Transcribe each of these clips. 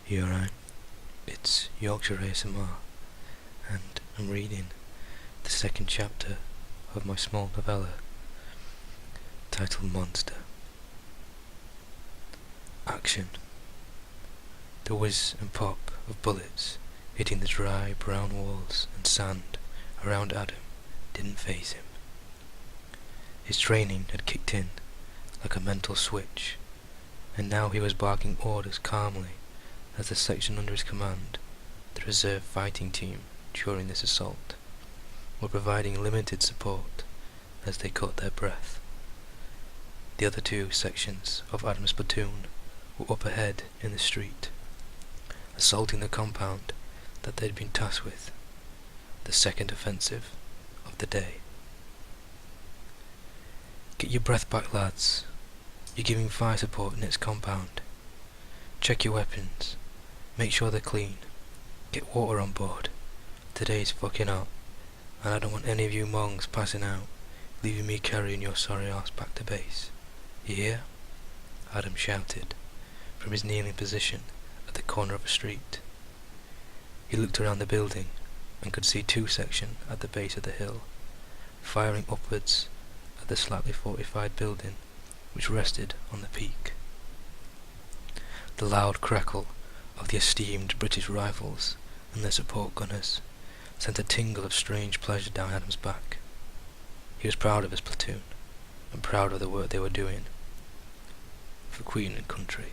You alright? It's Yorkshire ASMR, and I'm reading the second chapter of my small novella titled Monster. Action. The whiz and pop of bullets hitting the dry brown walls and sand around Adam didn't faze him. His training had kicked in like a mental switch, and now he was barking orders calmly as the section under his command, the reserve fighting team during this assault, were providing limited support as they caught their breath. The other two sections of Adam's platoon were up ahead in the street, assaulting the compound that they'd been tasked with, the second offensive of the day. Get your breath back, lads. You're giving fire support in its compound. Check your weapons. Make sure they're clean. Get water on board. Today's fucking hot, and I don't want any of you mongs passing out, leaving me carrying your sorry ass back to base. You hear? Adam shouted from his kneeling position at the corner of a street. He looked around the building and could see two sections at the base of the hill, firing upwards at the slightly fortified building which rested on the peak. The loud crackle of the esteemed British rifles and their support gunners sent a tingle of strange pleasure down Adam's back. He was proud of his platoon, and proud of the work they were doing for Queen and country.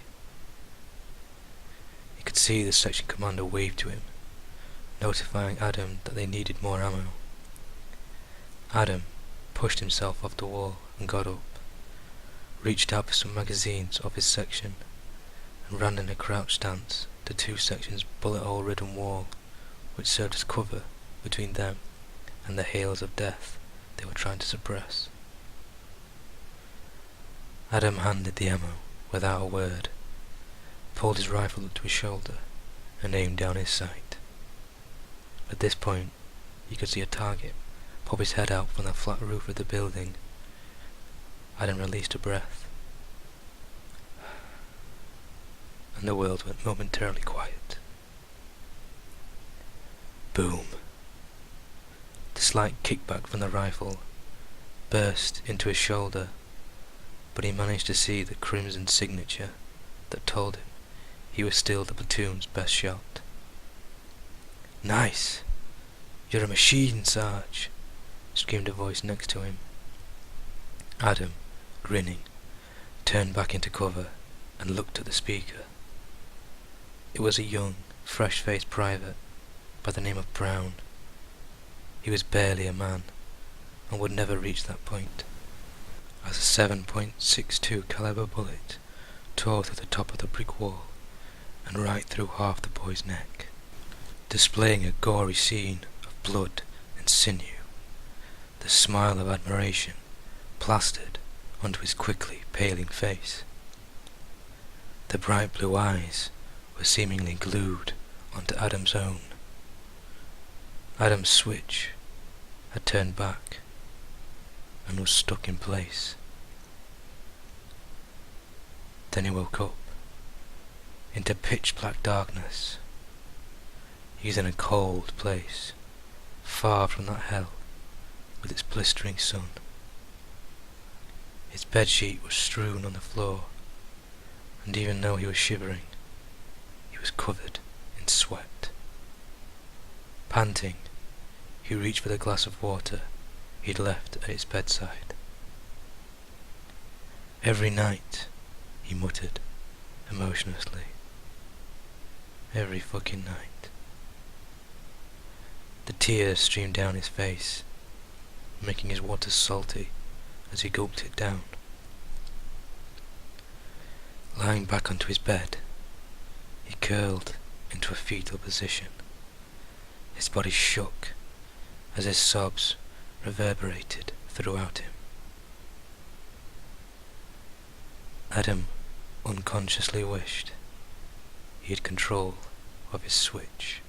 He could see the section commander wave to him, notifying Adam that they needed more ammo. Adam pushed himself off the wall and got up, reached out for some magazines of his section, and ran in a crouch stance to two sections' bullet-hole-ridden wall, which served as cover between them and the hails of death they were trying to suppress. Adam handed the ammo without a word, pulled his rifle up to his shoulder, and aimed down his sight. At this point, he could see a target pop his head out from the flat roof of the building. Adam released a breath, and the world went momentarily quiet. Boom! The slight kickback from the rifle burst into his shoulder, but he managed to see the crimson signature that told him he was still the platoon's best shot. Nice! You're a machine, Sarge! Screamed a voice next to him. Adam, grinning, turned back into cover and looked at the speaker. It was a young, fresh-faced private by the name of Brown. He was barely a man, and would never reach that point, as a 7.62 caliber bullet tore through the top of the brick wall and right through half the boy's neck, displaying a gory scene of blood and sinew. The smile of admiration plastered onto his quickly paling face. The bright blue eyes were seemingly glued onto Adam's own. Adam's switch had turned back and was stuck in place. Then he woke up into pitch-black darkness. He was in a cold place, far from that hell with its blistering sun. His bedsheet was strewn on the floor, and even though he was shivering, he was covered in sweat. Panting, he reached for the glass of water he'd left at his bedside. Every night, he muttered emotionlessly. Every fucking night. The tears streamed down his face, making his water salty as he gulped it down. Lying back onto his bed, he curled into a fetal position. His body shook as his sobs reverberated throughout him. Adam unconsciously wished he had control of his switch.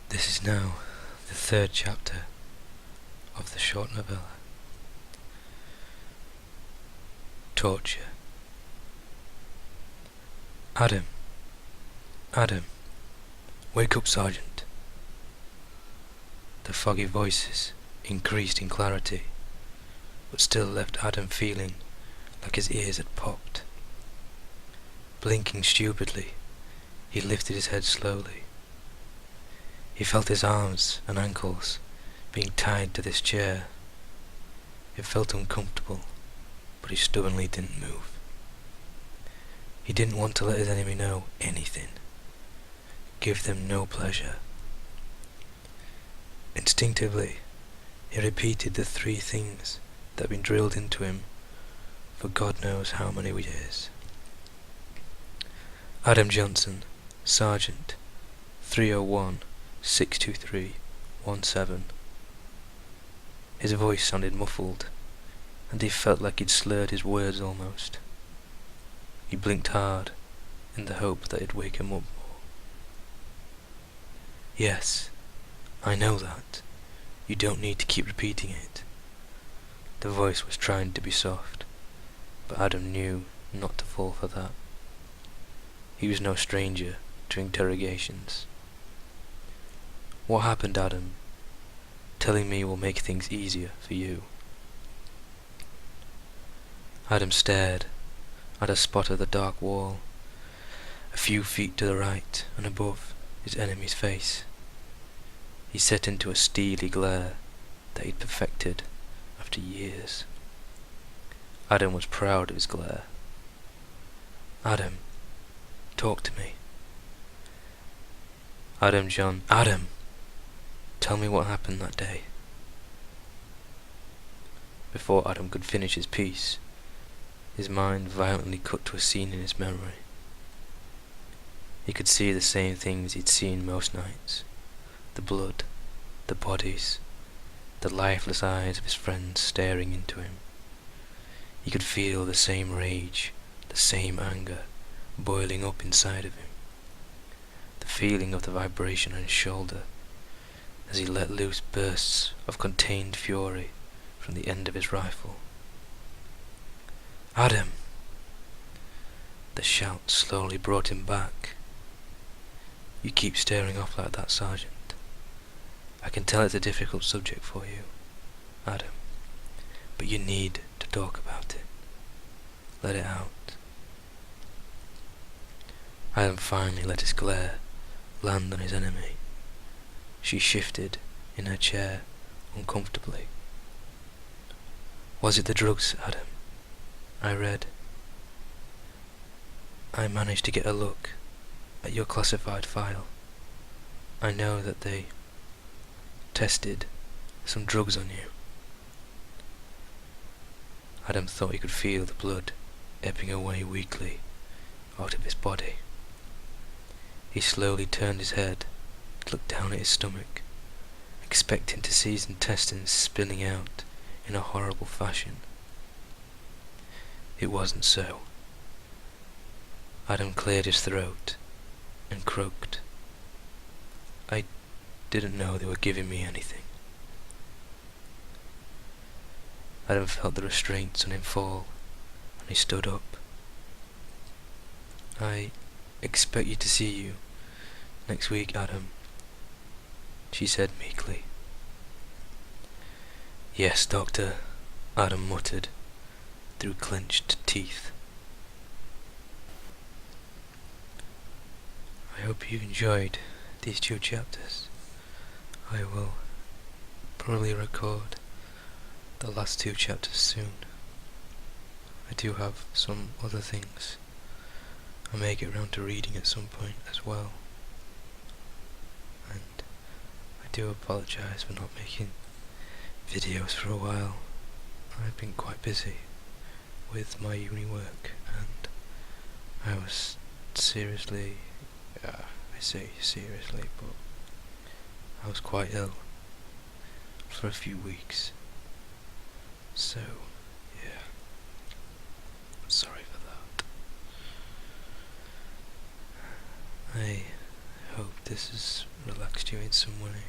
This is now the third chapter of the short novella. torture. Adam, Adam, wake up, Sergeant. The foggy voices increased in clarity, but still left Adam feeling like his ears had popped. Blinking stupidly, he lifted his head slowly. He felt his arms and ankles being tied to this chair. It felt uncomfortable, but he stubbornly didn't move. He didn't want to let his enemy know anything. Give them no pleasure. Instinctively, he repeated the three things that had been drilled into him for God knows how many years. Adam Johnson, Sergeant, 301-623-17. His voice sounded muffled, and he felt like he'd slurred his words almost. He blinked hard, in the hope that it'd wake him up more. Yes, I know that. You don't need to keep repeating it. The voice was trying to be soft, but Adam knew not to fall for that. He was no stranger to interrogations. What happened, Adam? Telling me will make things easier for you. Adam stared at a spot of the dark wall, a few feet to the right and above his enemy's face. He set into a steely glare that he'd perfected after years. Adam was proud of his glare. Adam, talk to me. Adam, tell me what happened that day. Before Adam could finish his piece, his mind violently cut to a scene in his memory. He could see the same things he'd seen most nights. The blood, the bodies, the lifeless eyes of his friends staring into him. He could feel the same rage, the same anger boiling up inside of him. The feeling of the vibration on his shoulder as he let loose bursts of contained fury from the end of his rifle. Adam! The shout slowly brought him back. You keep staring off like that, Sergeant. I can tell it's a difficult subject for you, Adam, but you need to talk about it. Let it out. Adam finally let his glare land on his enemy. She shifted in her chair uncomfortably. Was it the drugs, Adam? I read. I managed to get a look at your classified file. I know that they tested some drugs on you. Adam thought he could feel the blood ebbing away weakly out of his body. He slowly turned his head, looked down at his stomach, expecting to see his intestines spilling out in a horrible fashion. It wasn't so. Adam cleared his throat and croaked. I didn't know they were giving me anything. Adam felt the restraints on him fall, and he stood up. I expect you to see you next week, Adam, she said meekly. Yes, Doctor, Adam muttered through clenched teeth. I hope you enjoyed these 2 chapters. I will probably record the last 2 chapters soon. I do have some other things I may get around to reading at some point as well. And I do apologise for not making videos for a while. I've been quite busy with my uni work, and I was seriously, I say seriously, but I was quite ill for a few weeks. So, yeah, I'm sorry for that. I hope this has relaxed you in some way.